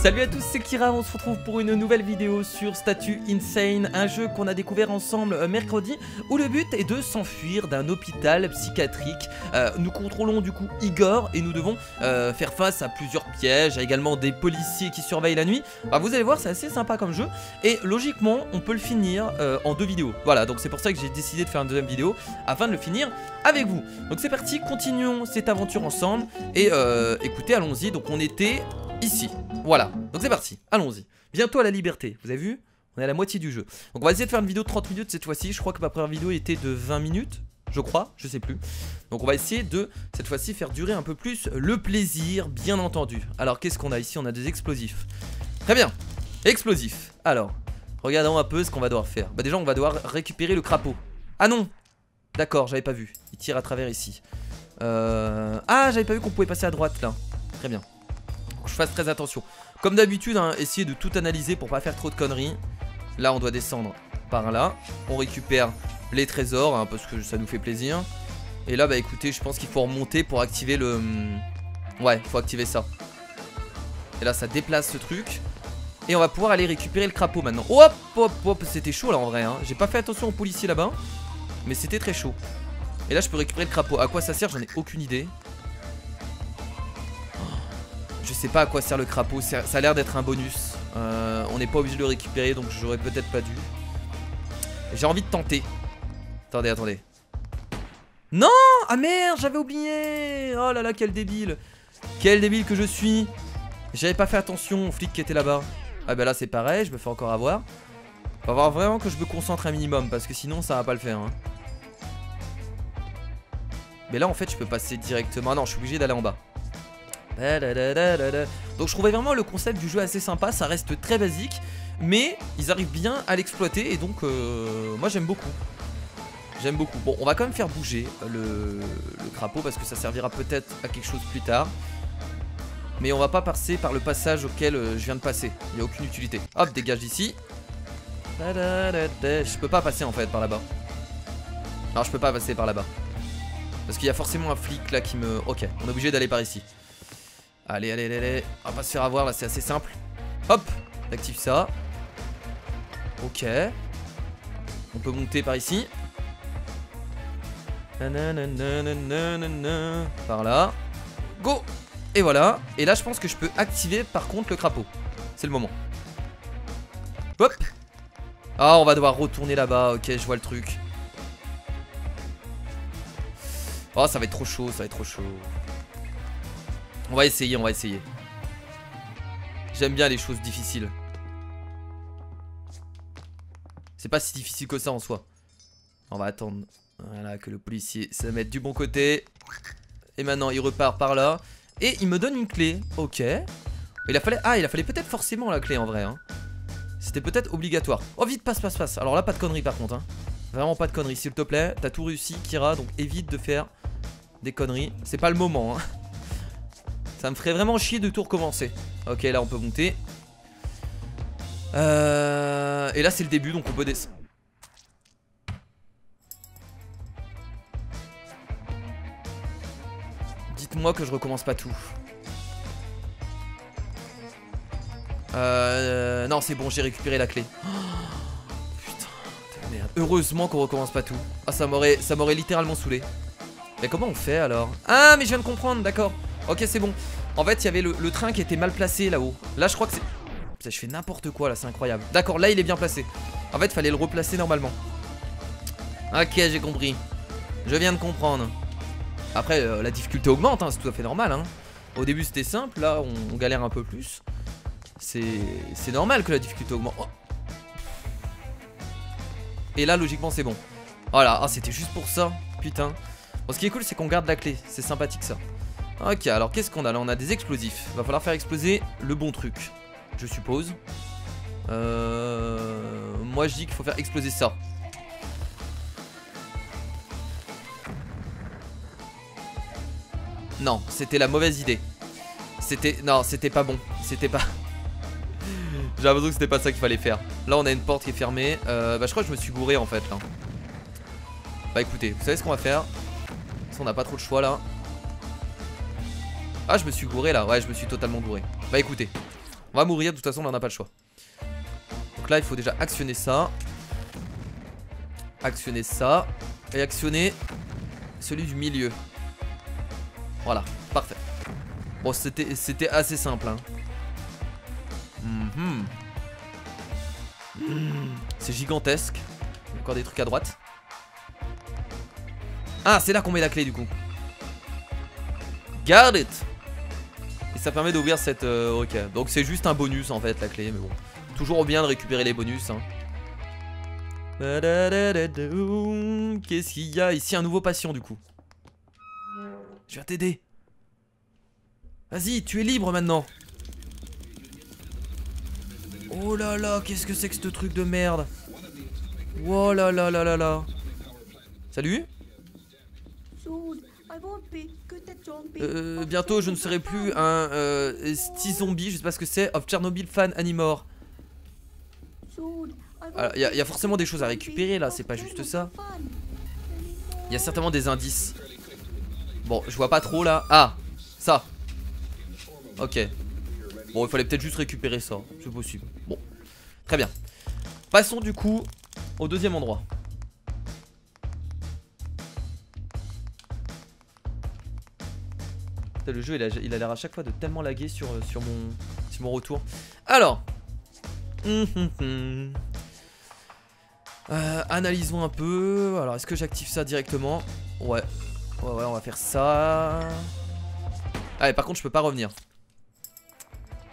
Salut à tous, c'est Kira, on se retrouve pour une nouvelle vidéo sur Statue Insane, un jeu qu'on a découvert ensemble mercredi, où le but est de s'enfuir d'un hôpital psychiatrique. Nous contrôlons du coup Igor et nous devons faire face à plusieurs pièges, à également des policiers qui surveillent la nuit. Bah, vous allez voir, c'est assez sympa comme jeu, et logiquement on peut le finir en 2 vidéos. Voilà, donc c'est pour ça que j'ai décidé de faire une deuxième vidéo, afin de le finir avec vous. Donc c'est parti, continuons cette aventure ensemble, et écoutez, allons-y. Donc on était ici, voilà, donc c'est parti, allons-y. Bientôt à la liberté, vous avez vu? On est à la moitié du jeu. Donc on va essayer de faire une vidéo de 30 minutes cette fois-ci. Je crois que ma première vidéo était de 20 minutes, je crois, je sais plus. Donc on va essayer de, cette fois-ci, faire durer un peu plus le plaisir, bien entendu. Alors qu'est-ce qu'on a ici? On a des explosifs. Très bien, explosifs. Alors, regardons un peu ce qu'on va devoir faire. Bah déjà on va devoir récupérer le crapaud. Ah non, d'accord, j'avais pas vu. Il tire à travers ici. Ah, j'avais pas vu qu'on pouvait passer à droite là. Très bien. Je fasse très attention. Comme d'habitude, hein, essayez de tout analyser pour pas faire trop de conneries. Là, on doit descendre par là. On récupère les trésors, hein, parce que ça nous fait plaisir. Et là, bah écoutez, je pense qu'il faut remonter pour activer le... Ouais, il faut activer ça. Et là, ça déplace ce truc. Et on va pouvoir aller récupérer le crapaud maintenant. Hop, hop, hop, c'était chaud là en vrai, hein. J'ai pas fait attention aux policiers là-bas, mais c'était très chaud. Et là, je peux récupérer le crapaud. À quoi ça sert? J'en ai aucune idée. Je sais pas à quoi sert le crapaud, ça a l'air d'être un bonus. On n'est pas obligé de le récupérer, donc j'aurais peut-être pas dû. J'ai envie de tenter. Attendez, attendez. Non! Ah merde, j'avais oublié! Oh là là, quel débile! Quel débile que je suis! J'avais pas fait attention aux flics qui étaient là-bas. Ah bah là c'est pareil, je me fais encore avoir. Faut voir vraiment que je me concentre un minimum, parce que sinon ça va pas le faire, hein. Mais là en fait je peux passer directement. Ah non, je suis obligé d'aller en bas. Donc je trouvais vraiment le concept du jeu assez sympa. Ça reste très basique, mais ils arrivent bien à l'exploiter. Et donc moi j'aime beaucoup. J'aime beaucoup. Bon, on va quand même faire bouger le crapaud, parce que ça servira peut-être à quelque chose plus tard. Mais on va pas passer par le passage auquel je viens de passer. Il n'y a aucune utilité. Hop, dégage d'ici. Je peux pas passer en fait par là-bas. Non, je peux pas passer par là-bas, parce qu'il y a forcément un flic là qui me... Ok, on est obligé d'aller par ici. Allez, allez, allez, allez. On va pas se faire avoir là, c'est assez simple. Hop, j'active ça. Ok. On peut monter par ici. Par là. Go. Et voilà. Et là je pense que je peux activer par contre le crapaud. C'est le moment. Hop. Ah, on va devoir retourner là-bas. Ok, je vois le truc. Oh, ça va être trop chaud, ça va être trop chaud. On va essayer, on va essayer. J'aime bien les choses difficiles. C'est pas si difficile que ça en soi. On va attendre, voilà, que le policier se mette du bon côté. Et maintenant il repart par là. Et il me donne une clé. Ok. Il a fallu peut-être forcément la clé en vrai, hein. C'était peut-être obligatoire. Oh vite, passe, passe, passe. Alors là pas de conneries par contre, hein. Vraiment pas de conneries s'il te plaît. T'as tout réussi Kira, donc évite de faire des conneries. C'est pas le moment, hein. Ça me ferait vraiment chier de tout recommencer. Ok, là on peut monter. Et là c'est le début, donc on peut descendre. Dites-moi que je recommence pas tout. Non, c'est bon, j'ai récupéré la clé. Oh, putain de merde. Heureusement qu'on recommence pas tout. Ah, ça m'aurait littéralement saoulé. Mais comment on fait alors? Ah, mais je viens de comprendre, d'accord. Ok, c'est bon. En fait, il y avait le train qui était mal placé là-haut. Là, je crois que c'est... Putain, je fais n'importe quoi là, c'est incroyable. D'accord, là, il est bien placé. En fait, il fallait le replacer normalement. Ok, j'ai compris. Je viens de comprendre. Après, la difficulté augmente, hein, c'est tout à fait normal, hein. Au début, c'était simple. Là, on galère un peu plus. C'est normal que la difficulté augmente. Oh. Et là, logiquement, c'est bon. Voilà, ah, c'était juste pour ça. Putain. Bon, ce qui est cool, c'est qu'on garde la clé. C'est sympathique ça. Ok, alors qu'est-ce qu'on a là? On a des explosifs. Va falloir faire exploser le bon truc, je suppose. Moi je dis qu'il faut faire exploser ça. Non, c'était la mauvaise idée. Non, c'était pas bon. C'était pas... J'ai l'impression que c'était pas ça qu'il fallait faire. Là on a une porte qui est fermée. Bah je crois que je me suis gouré en fait là. Bah écoutez, vous savez ce qu'on va faire? Parce qu'on n'a pas trop de choix là. Ah, je me suis gouré là, ouais, je me suis totalement gouré. Bah écoutez, On va mourir, de toute façon, là, on n'a pas le choix. Donc là, il faut déjà actionner ça. Actionner ça. Et actionner celui du milieu. Voilà, parfait. Bon, c'était assez simple, hein. C'est gigantesque. Il y a encore des trucs à droite. Ah, c'est là qu'on met la clé du coup. Got it. Et ça permet d'ouvrir cette... ok, donc c'est juste un bonus en fait la clé, mais bon. Toujours bien de récupérer les bonus, hein. Qu'est-ce qu'il y a ici? Un nouveau patient du coup. Je viens t'aider. Vas-y, tu es libre maintenant. Oh là là, qu'est-ce que c'est que ce truc de merde? Oh là là là là là. Salut. Bientôt je ne serai plus un zombie, je sais pas ce que c'est, of Chernobyl fan anymore. Il y a forcément des choses à récupérer là, c'est pas juste ça. Il y a certainement des indices. Bon, je vois pas trop là. Ah, ça. Ok. Bon, il fallait peut-être juste récupérer ça, c'est possible. Bon, très bien. Passons du coup au deuxième endroit. Putain, le jeu il a l'air à chaque fois de tellement laguer sur mon retour. Alors analysons un peu. Alors est-ce que j'active ça directement? Ouais, on va faire ça. Ah, et par contre je peux pas revenir.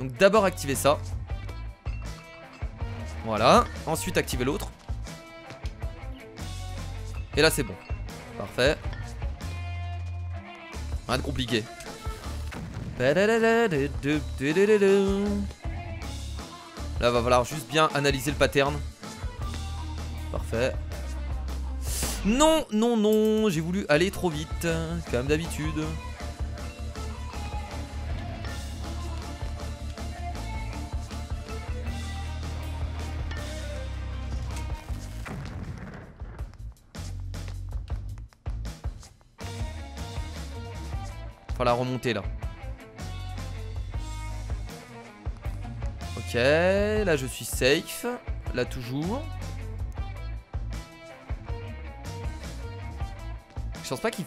Donc d'abord activer ça. Voilà. Ensuite activer l'autre. Et là c'est bon. Parfait. Rien de compliqué. Là va falloir juste bien analyser le pattern. Parfait. Non, non, non, j'ai voulu aller trop vite, comme d'habitude. Faut la remonter là. Ok, là je suis safe. Là toujours. Je pense pas qu'il...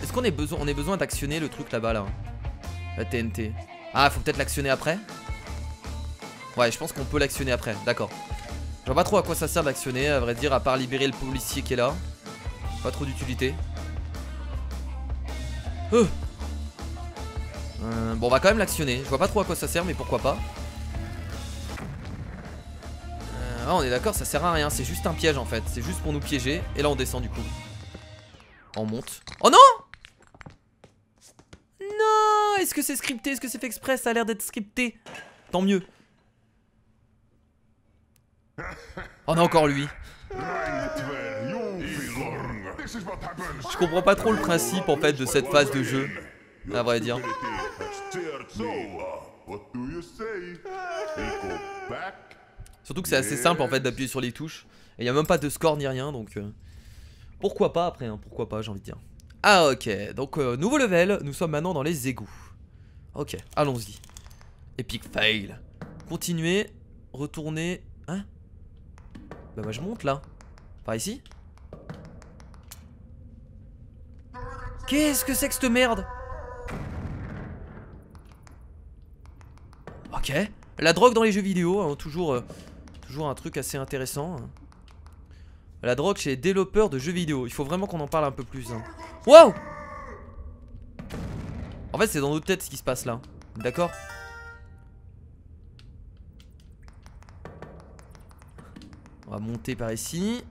Est-ce qu'on ait besoin d'actionner le truc là-bas là? La TNT. Ah, faut peut-être l'actionner après? Ouais, je pense qu'on peut l'actionner après, d'accord. Je vois pas trop à quoi ça sert d'actionner, à vrai dire, à part libérer le policier qui est là. Pas trop d'utilité. Bon, on va quand même l'actionner. Je vois pas trop à quoi ça sert, mais pourquoi pas. Ah, on est d'accord, ça sert à rien. C'est juste un piège en fait. C'est juste pour nous piéger. Et là, on descend du coup. On monte. Oh non! Non! Est-ce que c'est scripté? Est-ce que c'est fait exprès? Ça a l'air d'être scripté. Tant mieux. On a encore lui. Je comprends pas trop le principe en fait de cette phase de jeu, à vrai dire. Surtout que c'est assez simple en fait d'appuyer sur les touches. Et il n'y a même pas de score ni rien, donc pourquoi pas après, hein, pourquoi pas, j'ai envie de dire. Ah ok, donc nouveau level, nous sommes maintenant dans les égouts. Ok, allons-y. Epic fail. Continuer, retourner. Hein? Bah moi je monte là. Par ici? Qu'est-ce que c'est que cette merde? Ok. La drogue dans les jeux vidéo, hein, toujours un truc assez intéressant. La drogue chez les développeurs de jeux vidéo. Il faut vraiment qu'on en parle un peu plus. Hein. Wow! En fait, c'est dans nos têtes ce qui se passe là. D'accord? On va monter par ici.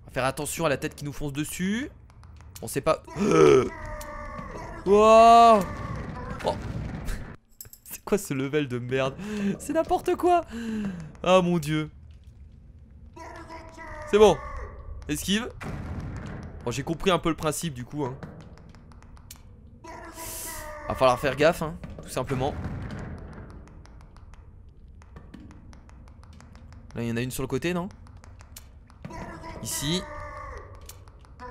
On va faire attention à la tête qui nous fonce dessus. On sait pas. Wow! Oh. C'est quoi ce level de merde? C'est n'importe quoi! Ah mon dieu. C'est bon. Esquive. Bon, j'ai compris un peu le principe du coup. Hein. Va falloir faire gaffe, hein, tout simplement. Là, il y en a une sur le côté, non? Ici.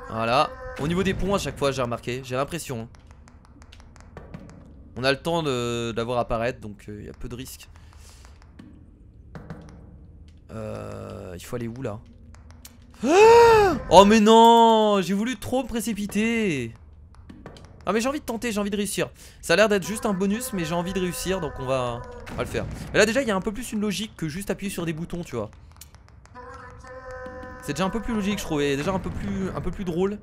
Voilà. Au niveau des ponts, à chaque fois, j'ai remarqué. J'ai l'impression. Hein. On a le temps de l'avoir apparaître, donc il y a peu de risques. Il faut aller où là? Oh mais non, j'ai voulu trop me précipiter. Ah mais j'ai envie de tenter, j'ai envie de réussir. Ça a l'air d'être juste un bonus, mais j'ai envie de réussir, donc on va le faire. Mais là déjà il y a un peu plus une logique que juste appuyer sur des boutons, tu vois. C'est déjà un peu plus logique je trouvais, déjà un peu plus drôle.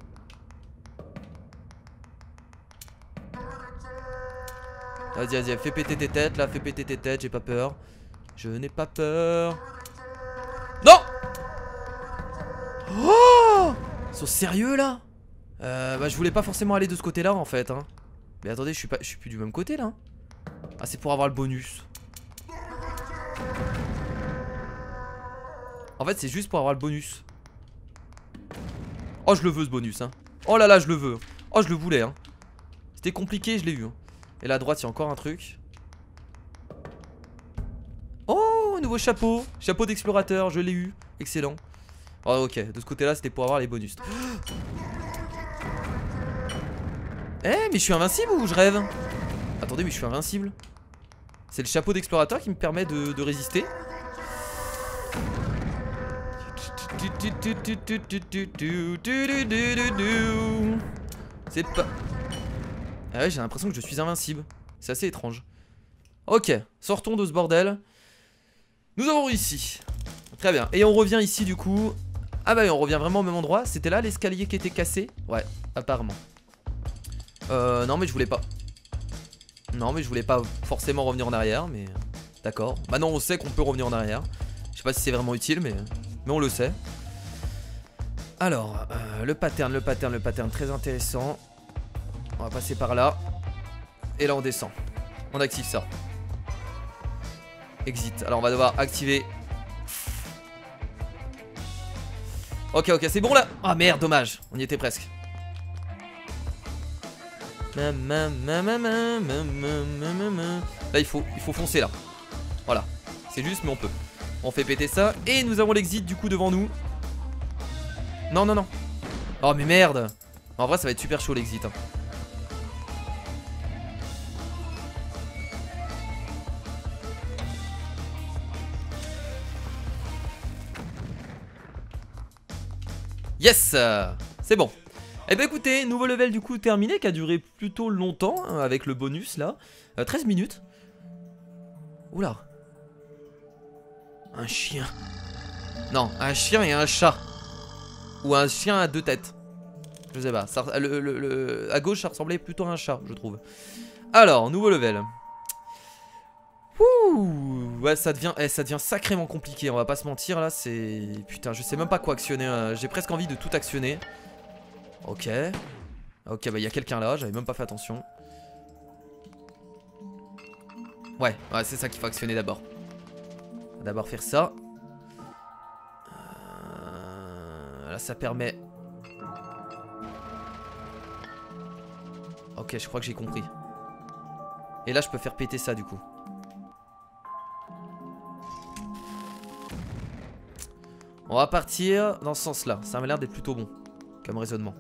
Vas-y, vas-y, fais péter tes têtes là, fais péter tes têtes, j'ai pas peur. Je n'ai pas peur. Non! Oh! Ils sont sérieux là? Bah je voulais pas forcément aller de ce côté là en fait hein. Mais attendez, je suis plus du même côté là. Ah c'est pour avoir le bonus. En fait c'est juste pour avoir le bonus. Oh je le veux ce bonus hein. Oh là là je le veux. Oh je le voulais hein. C'était compliqué, je l'ai eu hein. Et là à droite il y a encore un truc. Oh un nouveau chapeau. Chapeau d'explorateur, je l'ai eu. Excellent. Oh ok, de ce côté là c'était pour avoir les bonus. Eh mais je suis invincible ou je rêve? Attendez mais je suis invincible. C'est le chapeau d'explorateur qui me permet de résister. C'est pas... Ah ouais j'ai l'impression que je suis invincible. C'est assez étrange. Ok, sortons de ce bordel. Nous avons réussi. Très bien, et on revient ici du coup. Ah bah oui, on revient vraiment au même endroit. C'était là l'escalier qui était cassé? Ouais, apparemment. Non mais je voulais pas. Non mais je voulais pas forcément revenir en arrière, mais d'accord. Maintenant on sait qu'on peut revenir en arrière. Je sais pas si c'est vraiment utile, mais on le sait. Alors, le pattern très intéressant. On va passer par là. Et là on descend. On active ça. Exit. Alors on va devoir activer. Ok, ok, c'est bon là. Ah merde, dommage. On y était presque. Là il faut foncer là. Voilà. C'est juste mais on peut. On fait péter ça. Et nous avons l'exit du coup devant nous. Non non non. Oh mais merde. En vrai ça va être super chaud l'exit hein. Yes. C'est bon. Eh ben écoutez, nouveau level du coup terminé, qui a duré plutôt longtemps hein, avec le bonus là. 13 minutes. Oula. Un chien. Non, un chien et un chat. Ou un chien à deux têtes. Je sais pas. Ça, à gauche ça ressemblait plutôt à un chat, je trouve. Alors, nouveau level. Ouh, ouais, ça devient sacrément compliqué, on va pas se mentir là, c'est... Putain, je sais même pas quoi actionner, j'ai presque envie de tout actionner. Ok. Ok, bah il y a quelqu'un là, j'avais même pas fait attention. Ouais, c'est ça qu'il faut actionner d'abord. D'abord faire ça. Là ça permet... Ok, je crois que j'ai compris. Et là je peux faire péter ça du coup. On va partir dans ce sens là, ça m'a l'air d'être plutôt bon comme raisonnement.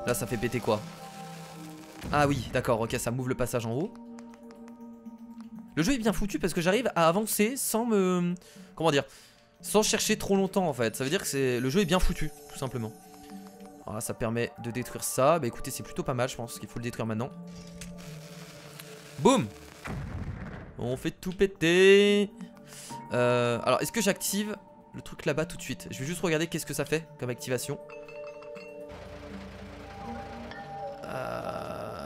Là ça fait péter quoi? Ah oui d'accord, ok, ça m'ouvre le passage en haut. Le jeu est bien foutu parce que j'arrive à avancer sans me... Comment dire? Sans chercher trop longtemps en fait. Ça veut dire que le jeu est bien foutu tout simplement. Alors là ça permet de détruire ça. Bah écoutez c'est plutôt pas mal, je pense qu'il faut le détruire maintenant. Boum. On fait tout péter. Alors est-ce que j'active le truc là-bas tout de suite? Je vais juste regarder qu'est-ce que ça fait comme activation.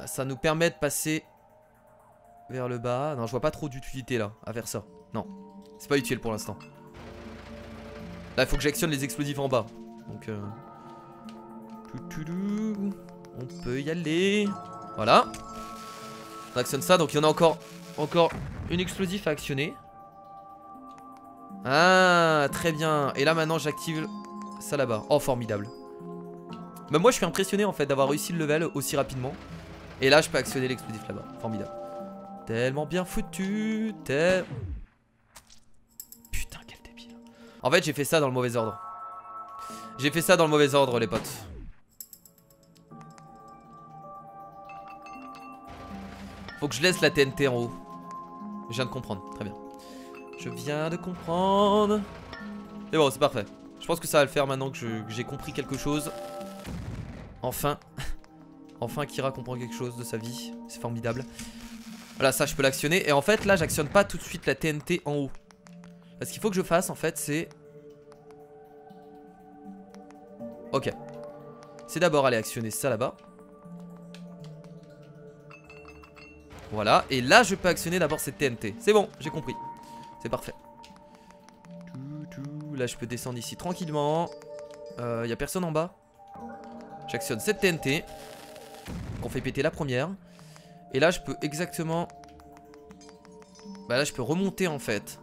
Ça nous permet de passer vers le bas. Non je vois pas trop d'utilité là à faire ça. Non c'est pas utile pour l'instant. Là il faut que j'actionne les explosifs en bas. Donc on peut y aller. Voilà. On actionne ça, donc il y en a encore une explosif à actionner. Ah très bien. Et là maintenant j'active ça là-bas. Oh formidable. Bah moi je suis impressionné en fait d'avoir réussi le level aussi rapidement. Et là je peux actionner l'explosif là-bas. Formidable. Tellement bien foutu. Putain quel débile. En fait j'ai fait ça dans le mauvais ordre. J'ai fait ça dans le mauvais ordre les potes. Faut que je laisse la TNT en haut. Je viens de comprendre, très bien. Je viens de comprendre. C'est bon, c'est parfait. Je pense que ça va le faire maintenant que j'ai compris quelque chose. Enfin. Enfin Kira comprend quelque chose de sa vie. C'est formidable. Voilà, ça je peux l'actionner. Et en fait là j'actionne pas tout de suite la TNT en haut. Ce qu'il faut que je fasse en fait c'est... Ok. C'est d'abord aller actionner ça là-bas. Voilà. Et là je peux actionner d'abord cette TNT. C'est bon, j'ai compris. C'est parfait. Là je peux descendre ici tranquillement. Y a personne en bas. J'actionne cette TNT. On fait péter la première. Et là je peux exactement... Bah là je peux remonter en fait.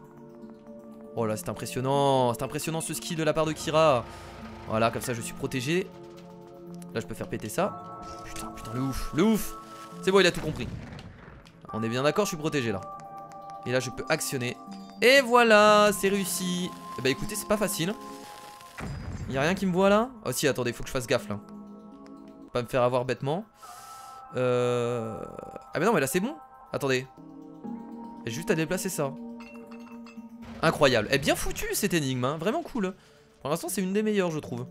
Oh là c'est impressionnant. C'est impressionnant ce skill de la part de Kira. Voilà, comme ça je suis protégé. Là je peux faire péter ça. Putain, putain, le ouf, le ouf. C'est bon, il a tout compris. On est bien d'accord, je suis protégé là. Et là je peux actionner. Et voilà, c'est réussi. Et bah écoutez, c'est pas facile. Y'a rien qui me voit là? Oh si, attendez, faut que je fasse gaffe là. Faut pas me faire avoir bêtement. Ah mais non, mais là c'est bon. Attendez. J'ai juste à déplacer ça. Incroyable. Eh, bien foutu cette énigme, hein. Vraiment cool. Pour l'instant c'est une des meilleures je trouve.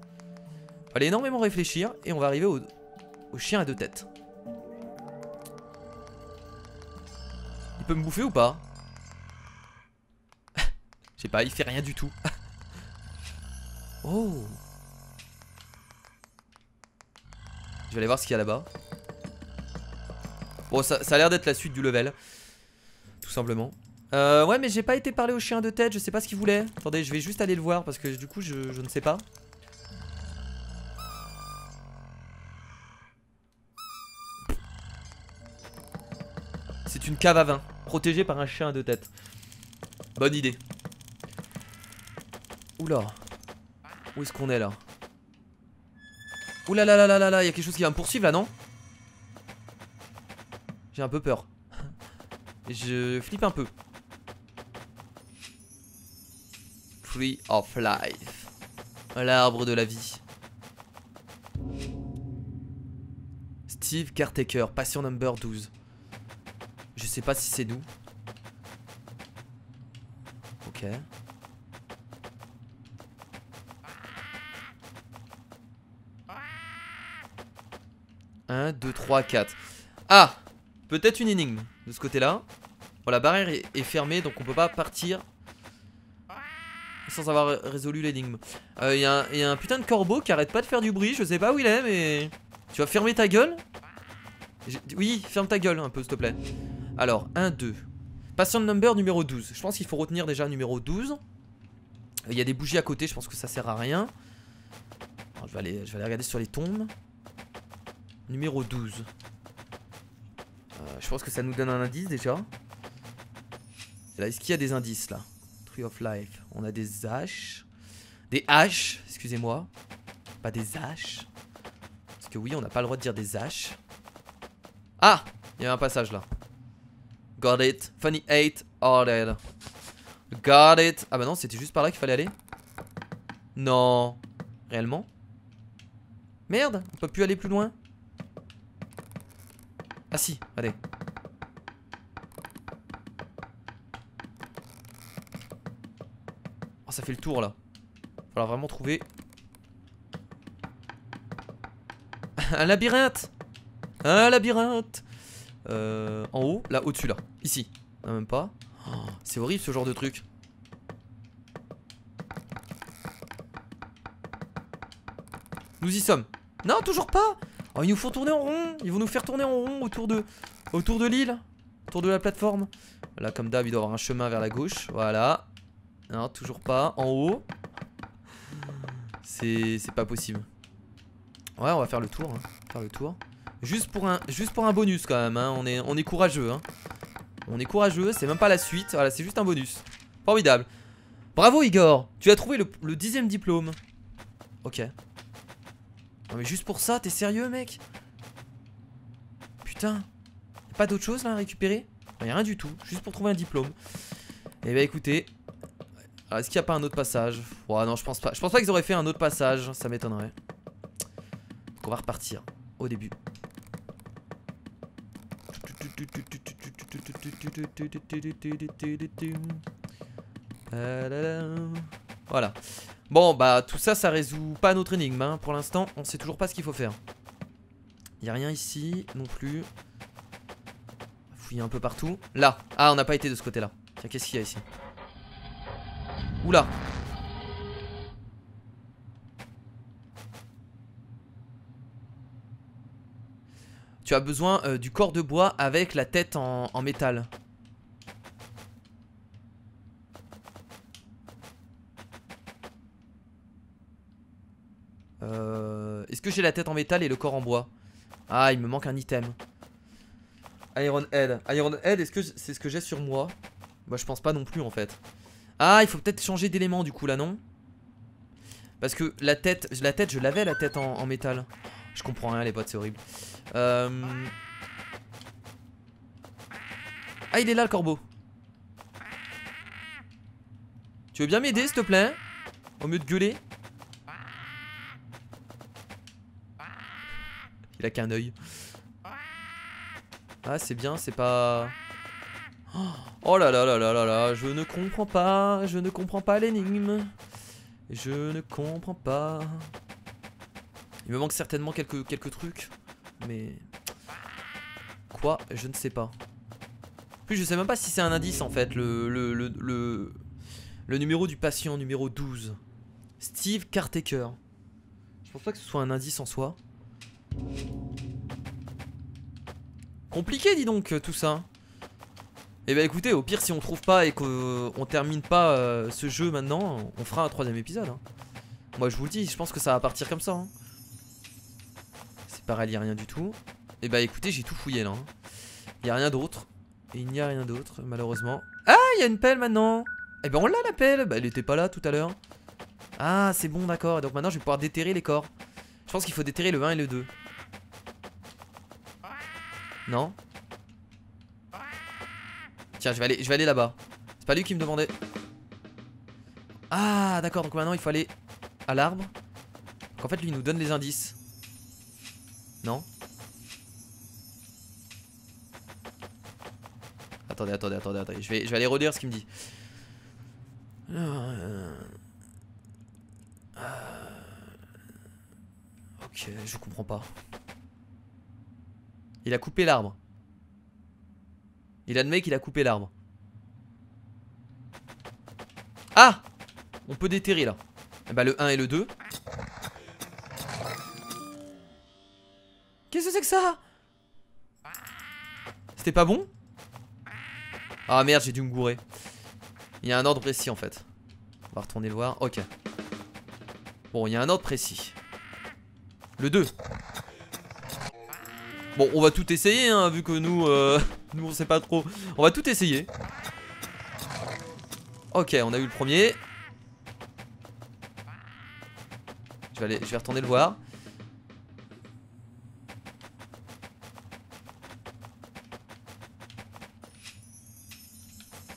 Fallait énormément réfléchir. Et on va arriver au chien à deux têtes. Il peut me bouffer ou pas? Je sais pas, il fait rien du tout. Oh. Je vais aller voir ce qu'il y a là-bas. Bon, ça a l'air d'être la suite du level. Tout simplement. Ouais, mais j'ai pas été parler au chien de tête. Je sais pas ce qu'il voulait. Attendez, je vais juste aller le voir parce que du coup, je ne sais pas. C'est une cave à vin. Protégée par un chien à deux têtes. Bonne idée. Oula. Où est-ce qu'on est là? Oula là là là là là. Il y a quelque chose qui va me poursuivre là, non? J'ai un peu peur. Je flippe un peu. Tree of Life. L'arbre de la vie. Steve Caretaker, patient number 12. Je sais pas si c'est nous. Ok. Un, 2, 3, 4. Ah! Peut-être une énigme de ce côté-là. Bon, la barrière est fermée, donc on peut pas partir sans avoir résolu l'énigme. Il y a un putain de corbeau qui arrête pas de faire du bruit. Je sais pas où il est, mais... Tu vas fermer ta gueule? Oui, ferme ta gueule un peu, s'il te plaît. Alors, 1, 2. Patient number numéro 12. Je pense qu'il faut retenir déjà numéro 12. Il y a des bougies à côté, je pense que ça sert à rien. Alors, je vais aller regarder sur les tombes. Numéro 12. Je pense que ça nous donne un indice déjà. Est-ce qu'il y a des indices là? Tree of Life. On a des haches. Des haches, excusez-moi. Pas des haches. Parce que oui, on n'a pas le droit de dire des haches. Ah! Il y a un passage là. Got it. Funny 8 ordered. Got it. Ah bah non, c'était juste par là qu'il fallait aller. Non. Réellement? Merde, on peut plus aller plus loin. Ah si, allez. Oh, ça fait le tour là. Falloir vraiment trouver un labyrinthe. Un labyrinthe. En haut, là, au-dessus là. Ici. Non, même pas. Oh, c'est horrible ce genre de truc. Nous y sommes. Non, toujours pas. Oh, ils nous font tourner en rond. Ils vont nous faire tourner en rond autour de l'île. Autour de la plateforme. Là, comme d'hab, il doit y avoir un chemin vers la gauche. Voilà. Non, toujours pas. En haut. C'est pas possible. Ouais, on va faire le tour. Hein. Faire le tour. Juste pour un bonus quand même. Hein. On est courageux. Hein. On est courageux. C'est même pas la suite. Voilà, c'est juste un bonus. Formidable. Bravo Igor. Tu as trouvé le 10e diplôme. Ok. Non mais juste pour ça, t'es sérieux mec? Putain. Y'a pas d'autre chose là à récupérer? Y'a rien du tout, juste pour trouver un diplôme. Et bah écoutez. Alors est-ce qu'il n'y a pas un autre passage? Ouais non je pense pas. Je pense pas qu'ils auraient fait un autre passage, ça m'étonnerait. Donc on va repartir au début. Voilà. Bon bah tout ça, ça résout pas notre énigme hein. Pour l'instant on sait toujours pas ce qu'il faut faire. Y'a rien ici non plus. Fouiller un peu partout. Là. Ah on n'a pas été de ce côté là. Tiens qu'est-ce qu'il y a ici? Oula. Tu as besoin du corps de bois avec la tête en métal. Est-ce que j'ai la tête en métal et le corps en bois? Ah, il me manque un item. Iron Head. Iron Head, est-ce que c'est ce que j'ai sur moi? Bah, je pense pas non plus en fait. Ah, il faut peut-être changer d'élément du coup là, non? Parce que la tête, je l'avais la tête en métal. Je comprends rien les potes, c'est horrible. Ah, il est là le corbeau. Tu veux bien m'aider s'il te plaît? Au mieux de gueuler. Il a qu'un œil. Ah c'est bien, c'est pas... Oh là là là là là là, je ne comprends pas. Je ne comprends pas l'énigme. Je ne comprends pas. Il me manque certainement quelques trucs. Mais... Quoi? Je ne sais pas. En plus je sais même pas si c'est un indice en fait. Le numéro du patient, numéro 12. Steve Cartaker. Je pense pas que ce soit un indice en soi. Compliqué dis donc tout ça. Et bah écoutez, au pire si on trouve pas et qu'on termine pas ce jeu maintenant, on fera un 3ème épisode hein. Moi je vous le dis, je pense que ça va partir comme ça hein. C'est pareil, il n'y a rien du tout. Et bah écoutez, j'ai tout fouillé là hein. Il n'y a rien d'autre. Et il n'y a rien d'autre malheureusement. Ah il y a une pelle maintenant. Et bah on l'a la pelle. Bah elle était pas là tout à l'heure. Ah c'est bon d'accord. Donc maintenant je vais pouvoir déterrer les corps. Je pense qu'il faut déterrer le 1 et le 2. Non. Tiens, je vais aller là-bas. C'est pas lui qui me demandait. Ah, d'accord. Donc maintenant, il faut aller à l'arbre. Donc en fait, lui, il nous donne les indices. Non. Attendez. Je vais aller relire ce qu'il me dit. Ok, je comprends pas. Il a coupé l'arbre. Il admet qu'il a coupé l'arbre. Ah! On peut déterrer là. Et bah le 1 et le 2. Qu'est-ce que c'est que ça? C'était pas bon? Ah merde, j'ai dû me gourer. Il y a un ordre précis en fait. On va retourner le voir. Ok. Bon, il y a un ordre précis. Le 2. Bon, on va tout essayer hein, vu que nous on sait pas trop. On va tout essayer. Ok, on a eu le premier. Je vais retourner le voir.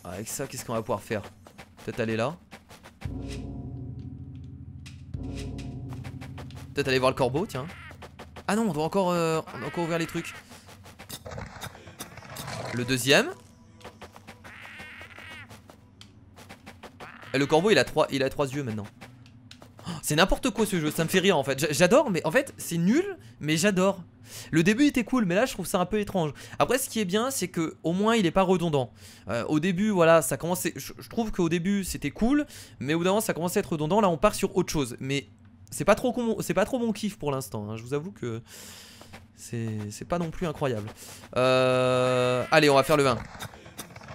Avec ça, qu'est-ce qu'on va pouvoir faire? Peut-être aller là. Peut-être aller voir le corbeau, tiens. Ah non, on doit encore ouvrir les trucs. Le deuxième. Et le corbeau il a trois yeux maintenant. Oh, c'est n'importe quoi ce jeu, ça me fait rire en fait. J'adore, mais en fait c'est nul, mais j'adore. Le début était cool, mais là je trouve ça un peu étrange. Après ce qui est bien, c'est que au moins il est pas redondant. Au début, voilà, ça commençait. Je trouve qu'au début c'était cool, mais au bout d'un moment ça commençait à être redondant. Là on part sur autre chose, mais c'est pas trop mon kiff pour l'instant hein. Je vous avoue que c'est pas non plus incroyable. Allez, on va faire le 1.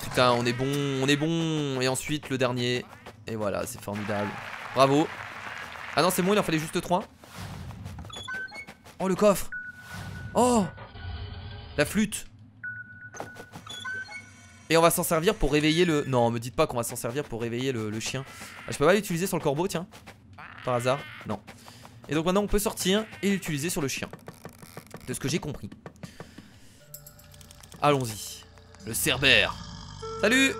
Putain, on est bon. Et ensuite le dernier. Et voilà, c'est formidable. Bravo. Ah non, c'est bon, il en fallait juste 3. Oh, le coffre. Oh, la flûte. Et on va s'en servir pour réveiller le... Non, me dites pas qu'on va s'en servir pour réveiller le chien. Ah, je peux pas l'utiliser sur le corbeau, tiens. Par hasard, non. Et donc maintenant on peut sortir et l'utiliser sur le chien. De ce que j'ai compris. Allons-y. Le cerbère. Salut.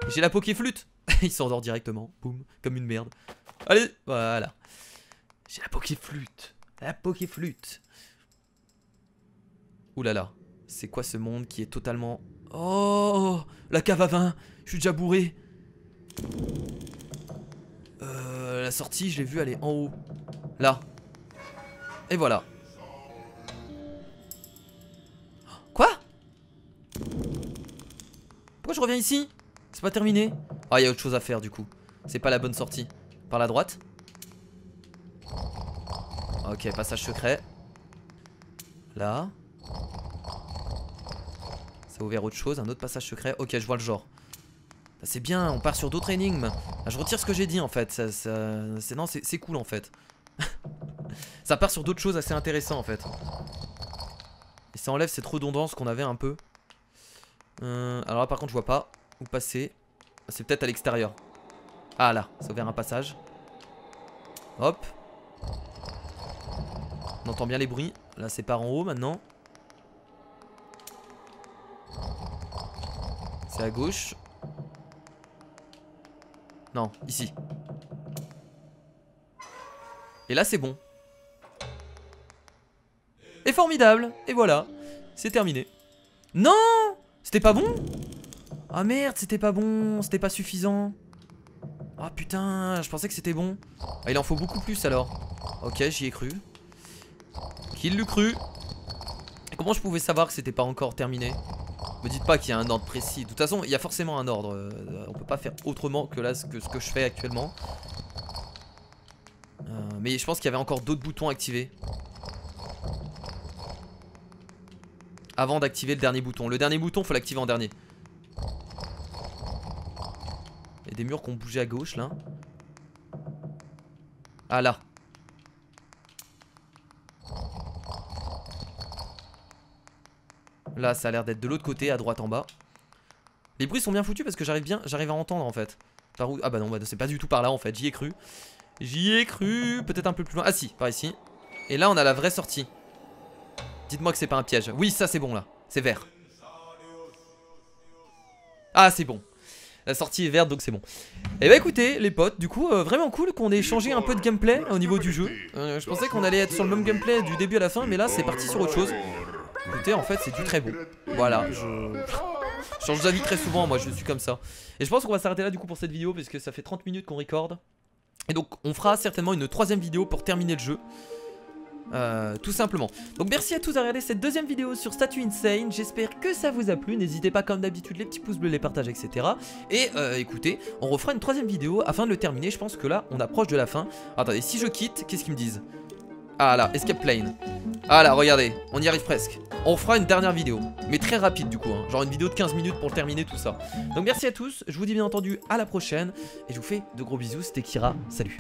J'ai la pokéflûte. Il s'endort directement. Boum. Comme une merde. Allez. Voilà. J'ai la pokéflûte. La pokéflûte. Ouh là là. C'est quoi ce monde qui est totalement... Oh, la cave à vin. Je suis déjà bourré. La sortie, je l'ai vue, elle est en haut. Là. Et voilà. Quoi? Pourquoi je reviens ici? C'est pas terminé? Ah, il y a autre chose à faire du coup. C'est pas la bonne sortie. Par la droite. Ok, passage secret. Là. Ça a ouvert autre chose, un autre passage secret. Ok, je vois le genre. C'est bien, on part sur d'autres énigmes. Je retire ce que j'ai dit en fait. Non, c'est cool en fait. Ça part sur d'autres choses assez intéressantes en fait. Et ça enlève cette redondance qu'on avait un peu. Alors là par contre je vois pas où passer. C'est peut-être à l'extérieur. Ah là, ça a ouvert un passage. Hop. On entend bien les bruits. Là c'est par en haut maintenant. C'est à gauche. Non, ici. Et là c'est bon. Et formidable. Et voilà. C'est terminé. Non! C'était pas bon? Ah merde, c'était pas bon. C'était pas suffisant. Ah putain, je pensais que c'était bon. Ah, il en faut beaucoup plus alors. Ok, j'y ai cru. Qui l'eût cru? Et comment je pouvais savoir que c'était pas encore terminé? Me dites pas qu'il y a un ordre précis. De toute façon, il y a forcément un ordre. On peut pas faire autrement que là ce que je fais actuellement. Mais je pense qu'il y avait encore d'autres boutons activés avant d'activer le dernier bouton. Le dernier bouton, faut l'activer en dernier. Il y a des murs qui ont bougé à gauche là. Ah là. Là ça a l'air d'être de l'autre côté, à droite en bas. Les bruits sont bien foutus parce que j'arrive à entendre en fait. Par où? Ah bah non, bah c'est pas du tout par là en fait, j'y ai cru. J'y ai cru, peut-être un peu plus loin. Ah si, par ici. Et là on a la vraie sortie. Dites-moi que c'est pas un piège. Oui, ça c'est bon là, c'est vert. Ah c'est bon. La sortie est verte donc c'est bon. Et bah écoutez les potes, du coup vraiment cool qu'on ait changé un peu de gameplay au niveau du jeu. Je pensais qu'on allait être sur le même gameplay du début à la fin, mais là c'est parti sur autre chose. Écoutez, en fait c'est du très bon. Voilà, je change d'avis très souvent, moi je suis comme ça. Et je pense qu'on va s'arrêter là du coup pour cette vidéo, parce que ça fait 30 minutes qu'on recorde. Et donc on fera certainement une troisième vidéo pour terminer le jeu. Tout simplement. Donc merci à tous d'avoir regardé cette deuxième vidéo sur Statue Insane. J'espère que ça vous a plu. N'hésitez pas comme d'habitude, les petits pouces bleus, les partages, etc. Et écoutez, on refera une troisième vidéo afin de le terminer. Je pense que là on approche de la fin. Attendez, si je quitte, qu'est-ce qu'ils me disent? Ah là, escape plane. Ah là, regardez, on y arrive presque. On fera une dernière vidéo, mais très rapide du coup, hein. Genre une vidéo de 15 minutes pour terminer tout ça. Donc merci à tous, je vous dis bien entendu à la prochaine. Et je vous fais de gros bisous, c'était Kira, salut.